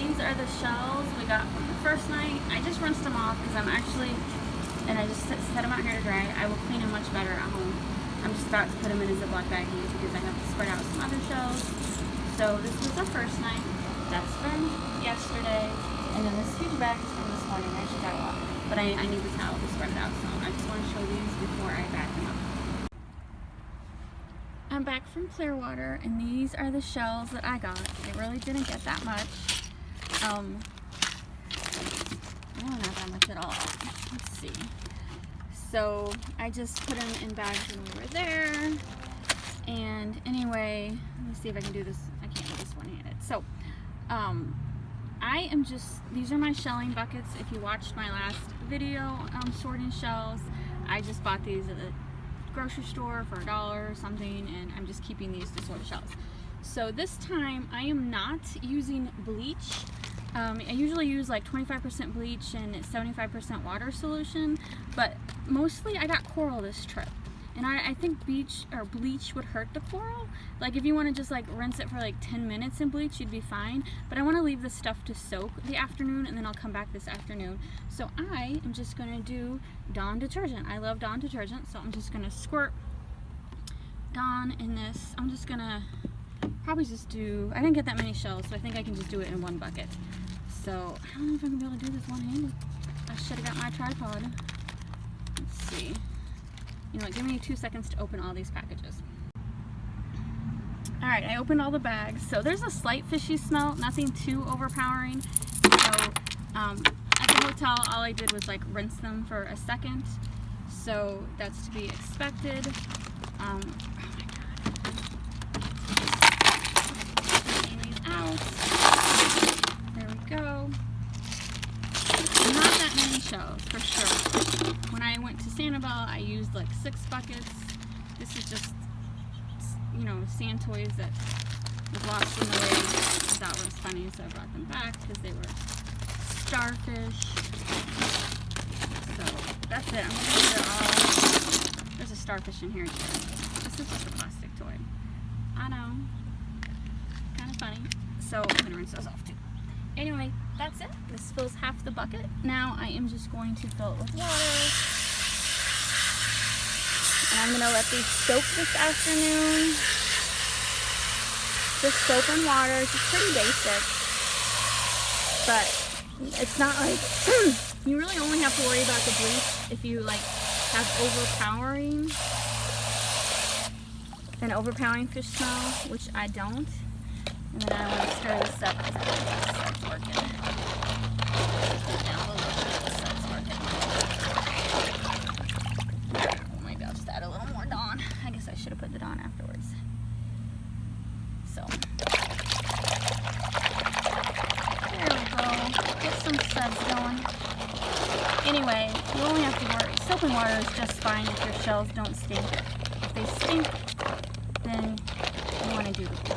these are the shells we got from the first night. I just rinsed them off because I just set them out here to dry. I will clean them much better at home. I'm just about to put them in a Ziploc baggie because I have to spread out some other shells. So this was the first night. That's from yesterday. And then this huge bag is from this morning. I actually got a lot. But I need the towel to spread it out. So I just want to show these before I bag them up. I'm back from Clearwater, and these are the shells that I got. They really didn't get that much. Not that much at all. Let's see. So I just put them in bags when we were there. And anyway, let me see if I can do this. I can't do this one-handed. So, these are my shelling buckets. If you watched my last video sorting shells, I just bought these at the grocery store for $1 or something, and I'm just keeping these to sort shells. So this time I am not using bleach. I usually use like 25% bleach and 75% water solution, but mostly I got coral this trip. And I think bleach would hurt the coral. Like if you want to just like rinse it for like 10 minutes in bleach, you'd be fine. But I want to leave the stuff to soak the afternoon, and then I'll come back this afternoon. So I am just going to do Dawn detergent. I love Dawn detergent, so I'm just going to squirt Dawn in this. I'm just going to probably just do, I didn't get that many shells, so I think I can just do it in one bucket. So I don't know if I'm going to be able to do this one-handed. I should have got my tripod. Let's see. You know what, give me 2 seconds to open all these packages. Alright, I opened all the bags. So there's a slight fishy smell, nothing too overpowering. So at the hotel, all I did was like rinse them for a second. So that's to be expected. Oh my god. Taking these out. There we go. Not that many shells, for sure. When I went to Sanibel, I used like 6 buckets. This is just, you know, sand toys that was lost in the way. I thought was funny, so I brought them back because they were starfish. So that's it. I'm going to leave it all. There's a starfish in here too. This is just a plastic toy. I know. Kind of funny. So I'm going to rinse those off too. Anyway, that's it. This fills half the bucket. Now I am just going to fill it with water. And I'm going to let these soak this afternoon. Just soap and water. It's just pretty basic. But it's not like, you really only have to worry about the bleach if you like have an overpowering fish smell, which I don't. And then I want to stir this up because I think the suds working. Down a little bit, the suds working. Well, maybe I'll just add a little more Dawn. I guess I should have put the Dawn afterwards. So. There we go. Get some suds going. Anyway, you only have to worry. Soap and water is just fine if your shells don't stink. If they stink, then you want to do the bleach.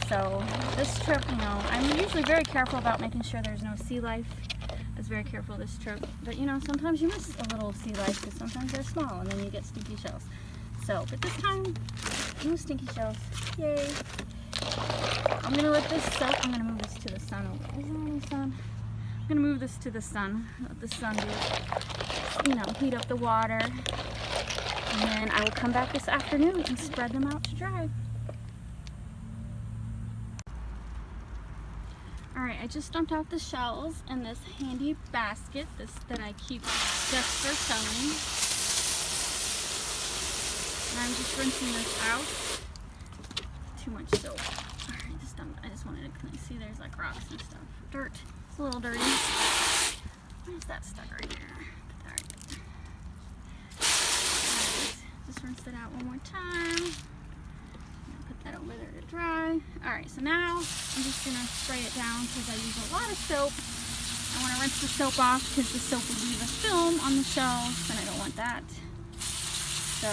So this trip, you know, I'm usually very careful about making sure there's no sea life. I was very careful this trip. But you know, sometimes you miss a little sea life because sometimes they're small and then you get stinky shells. So, but this time, no stinky shells. Yay. I'm going to let this soak. I'm going to move this to the sun. Is there any sun? I'm going to move this to the sun. Let the sun do, you know, heat up the water. And then I will come back this afternoon and spread them out to dry. Alright, I just dumped out the shells in this handy basket that I keep just for shelling. And I'm just rinsing this out. Too much soap. Alright, I just wanted to clean. See, there's like rocks and stuff. Dirt. It's a little dirty. Where's that stuck right here? Put that right there. Alright, just rinse it out one more time. That over there to dry. Alright, so now I'm just going to spray it down because I use a lot of soap. I want to rinse the soap off because the soap will leave a film on the shells and I don't want that. So,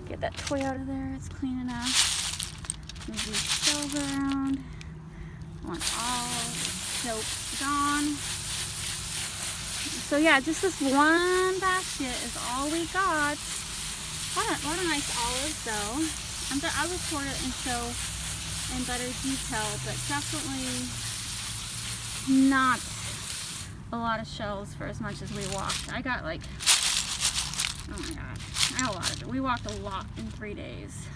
get that toy out of there. It's clean enough. Move these shells around. I want all the soap gone. So yeah, just this one basket is all we got. What a nice olive though. I'll record it and show in better detail, but definitely not a lot of shells for as much as we walked. I got like, oh my god, I got a lot of it. We walked a lot in 3 days.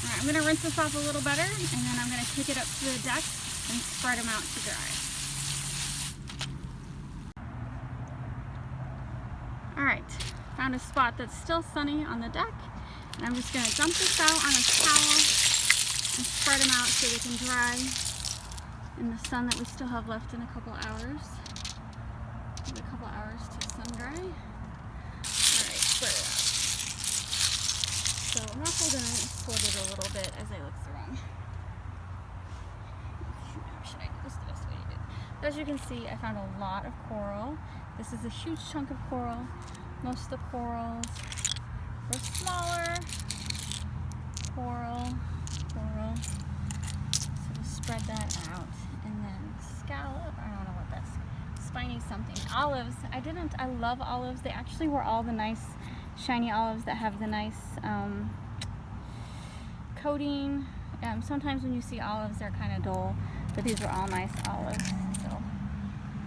Alright, I'm going to rinse this off a little better, and then I'm going to take it up to the deck and spread them out to dry. Alright, found a spot that's still sunny on the deck, and I'm just going to dump this out on a towel and spread them out so they can dry in the sun that we still have left in a couple hours. Give it a couple hours to sun dry. Alright, spread it out. So I'm also going to sort it a little bit as I look through them. How should I do this the best way to do it? As you can see, I found a lot of coral. This is a huge chunk of coral. Most of the corals were smaller. Coral. So we'll spread that out. And then scallop, I don't know what that's, spiny something. Olives, I love olives. They actually were all the nice shiny olives that have the nice coating. Sometimes when you see olives, they're kind of dull, but these were all nice olives. So let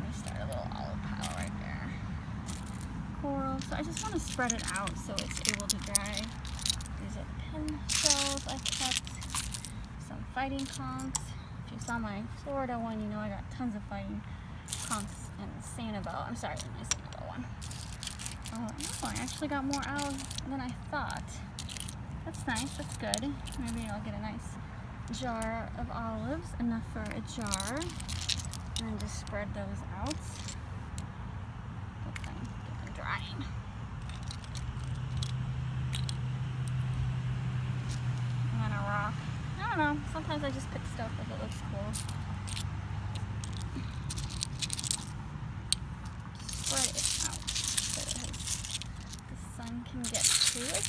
me start a little olive pile right there. Coral. So I just want to spread it out so it's able to dry. These are the pin shells I kept. Some fighting conchs. If you saw my Florida one, you know I got tons of fighting conchs and Sanibel. I'm sorry, my Sanibel one. Oh, no, I actually got more out than I thought. That's nice, that's good. Maybe I'll get a nice jar of olives, enough for a jar. And then just spread those out. Get them drying. And then a rock. I don't know, sometimes I just pick stuff if it looks cool. Spread it out so the sun can get to it.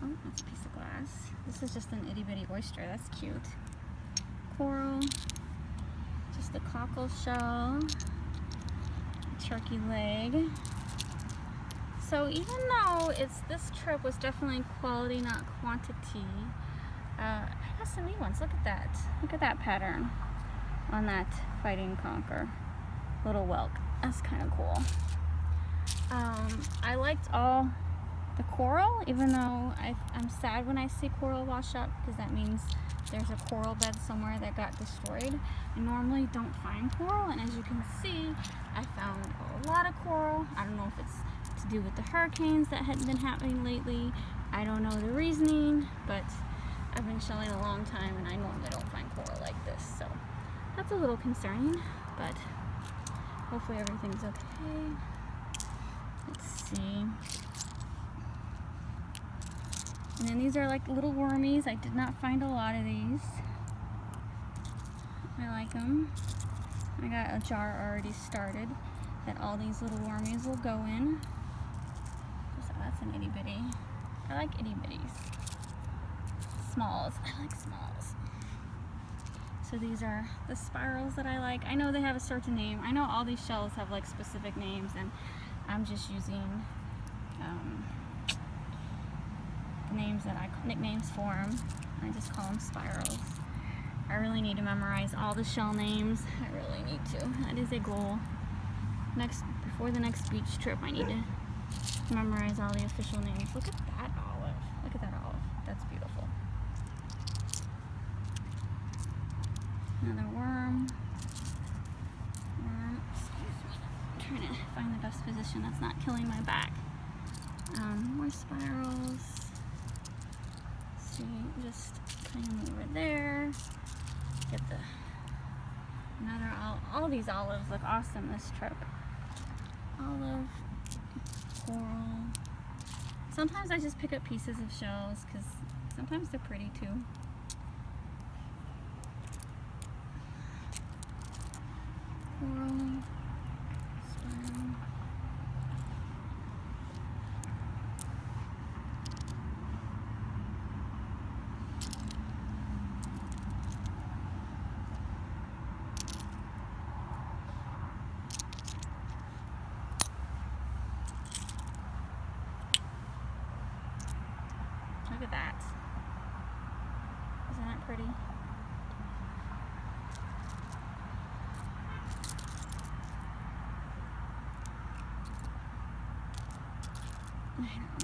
Oh, that's a piece of glass. This is just an itty bitty oyster. That's cute. Coral. Just a cockle shell. Turkey leg. So even though this trip was definitely quality, not quantity, I got some neat ones. Look at that. Look at that pattern on that fighting concher. Little whelk. That's kind of cool. I liked all the coral, even though I'm sad when I see coral wash up, because that means there's a coral bed somewhere that got destroyed. I normally don't find coral, and as you can see, I found a lot of coral. I don't know if it's to do with the hurricanes that had been happening lately. I don't know the reasoning, but I've been shelling a long time, and I normally don't find coral like this, so that's a little concerning, but hopefully everything's okay. Let's see. And then these are like little wormies. I did not find a lot of these. I like them. I got a jar already started that all these little wormies will go in. So that's an itty bitty. I like itty bitties. Smalls. I like smalls. So these are the spirals that I like. I know they have a certain name. I know all these shells have like specific names, and I'm just using names that nicknames for them. I just call them spirals. I really need to memorize all the shell names. I really need to. That is a goal. Before the next beach trip, I need to memorize all the official names. Look at that olive. Look at that olive. That's beautiful. Another worm. Excuse me. I'm trying to find the best position that's not killing my back. More spirals. See, just kind of over there. Get another all these olives look awesome this trip. Olive, coral. Sometimes I just pick up pieces of shells because sometimes they're pretty too. Coral, spiral.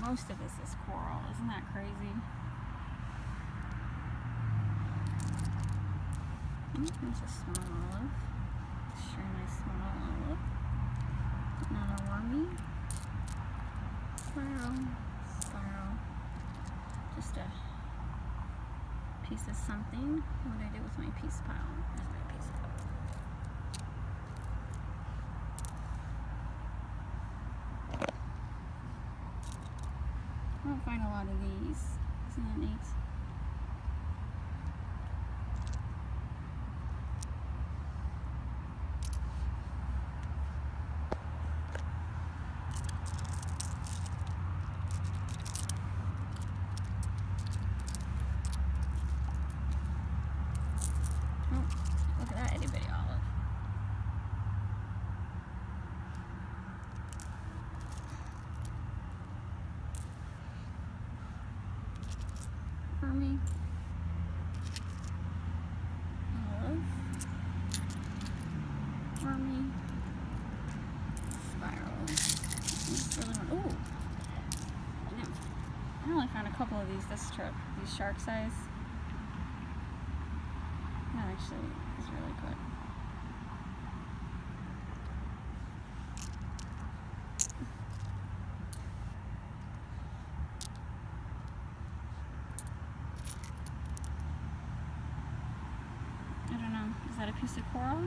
Most of this is coral. Isn't that crazy? There's a small olive. Extremely small olive. Another wormy. Spiral. Just a piece of something. What did I do with my piece pile? There's my piece pile. I don't find a lot of these. Isn't that neat? Look at that itty bitty olive. Wormy. Olive. Wormy. Spiral. This really one. Ooh! I only found a couple of these this trip. These shark size. That actually is really good. I don't know. Is that a piece of coral?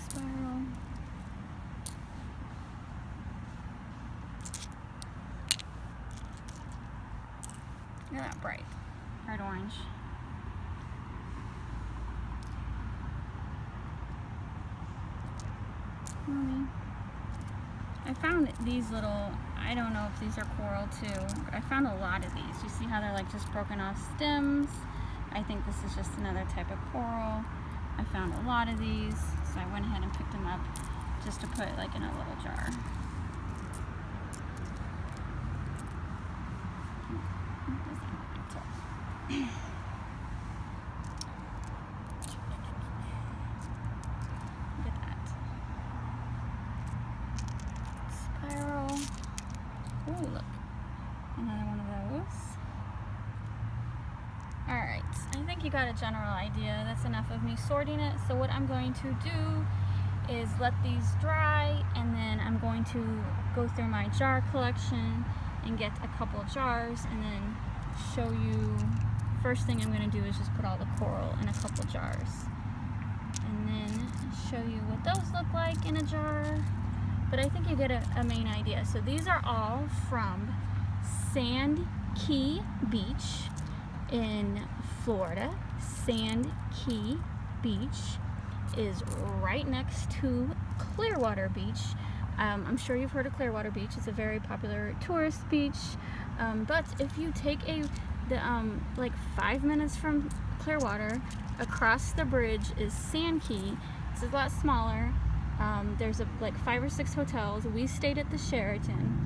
Spiral. Look at that bright orange. I found these little, I don't know if these are coral too, but I found a lot of these. You see how they're like just broken off stems? I think this is just another type of coral. I found a lot of these, so I went ahead and picked them up just to put like in a little jar. Look at that. Spiral. Oh, look. Another one of those. Alright, I think you got a general idea. That's enough of me sorting it. So what I'm going to do is let these dry, and then I'm going to go through my jar collection and get a couple jars, and then show you. First thing I'm going to do is just put all the coral in a couple jars, and then show you what those look like in a jar. But I think you get a main idea. So these are all from Sand Key Beach in Florida. Sand Key Beach is right next to Clearwater Beach. I'm sure you've heard of Clearwater Beach. It's a very popular tourist beach. But if you take like 5 minutes from Clearwater, across the bridge is Sand Key. It's a lot smaller. There's like 5 or 6 hotels. We stayed at the Sheraton.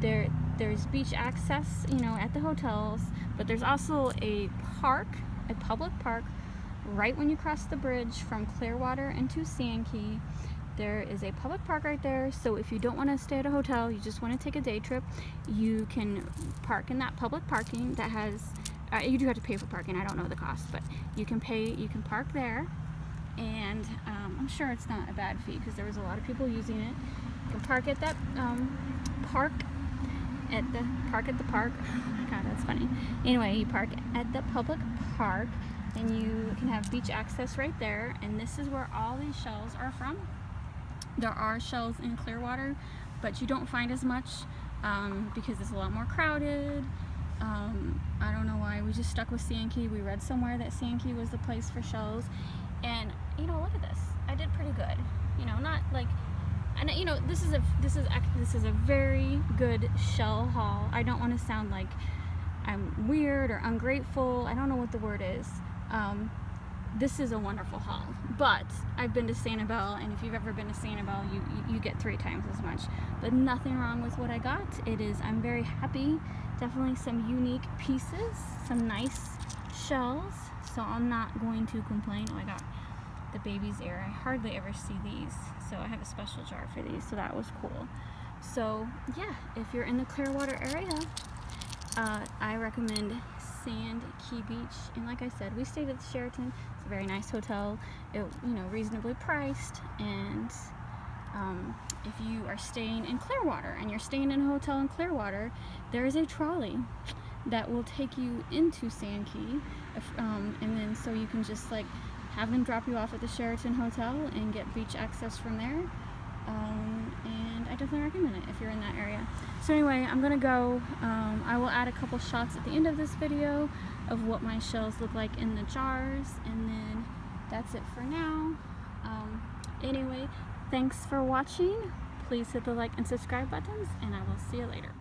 There's beach access, at the hotels, but there's also a park, a public park, right when you cross the bridge from Clearwater into Sand Key. There is a public park right there, so if you don't want to stay at a hotel, you just want to take a day trip, you can park in that public parking that has, you do have to pay for parking, I don't know the cost, but you can park there, and I'm sure it's not a bad fee because there was a lot of people using it. You can park at that park at the park. Oh my god, that's funny. Anyway, you park at the public park, and you can have beach access right there, and this is where all these shells are from. There are shells in Clearwater, but you don't find as much because it's a lot more crowded. I don't know why. We just stuck with Sand Key. We read somewhere that Sand Key was the place for shells, and look at this. I did pretty good. Not like, and this is a very good shell haul. I don't want to sound like I'm weird or ungrateful. I don't know what the word is. This is a wonderful haul, but I've been to Sanibel, and if you've ever been to Sanibel, you get 3 times as much. But nothing wrong with what I got. I'm very happy. Definitely some unique pieces, some nice shells, so I'm not going to complain. Oh my god, the baby's ear. I hardly ever see these, so I have a special jar for these, so that was cool. So yeah, if you're in the Clearwater area, I recommend Sand Key Beach. And like I said, we stayed at the Sheraton. It's a very nice hotel. It, you know, reasonably priced. And if you are staying in Clearwater and you're staying in a hotel in Clearwater, there is a trolley that will take you into Sand Key, and then so you can just like have them drop you off at the Sheraton Hotel and get beach access from there. And I definitely recommend it if you're in that area. So anyway, I'm gonna go. I will add a couple shots at the end of this video of what my shells look like in the jars, and then that's it for now. Anyway, thanks for watching. Please hit the like and subscribe buttons, and I will see you later.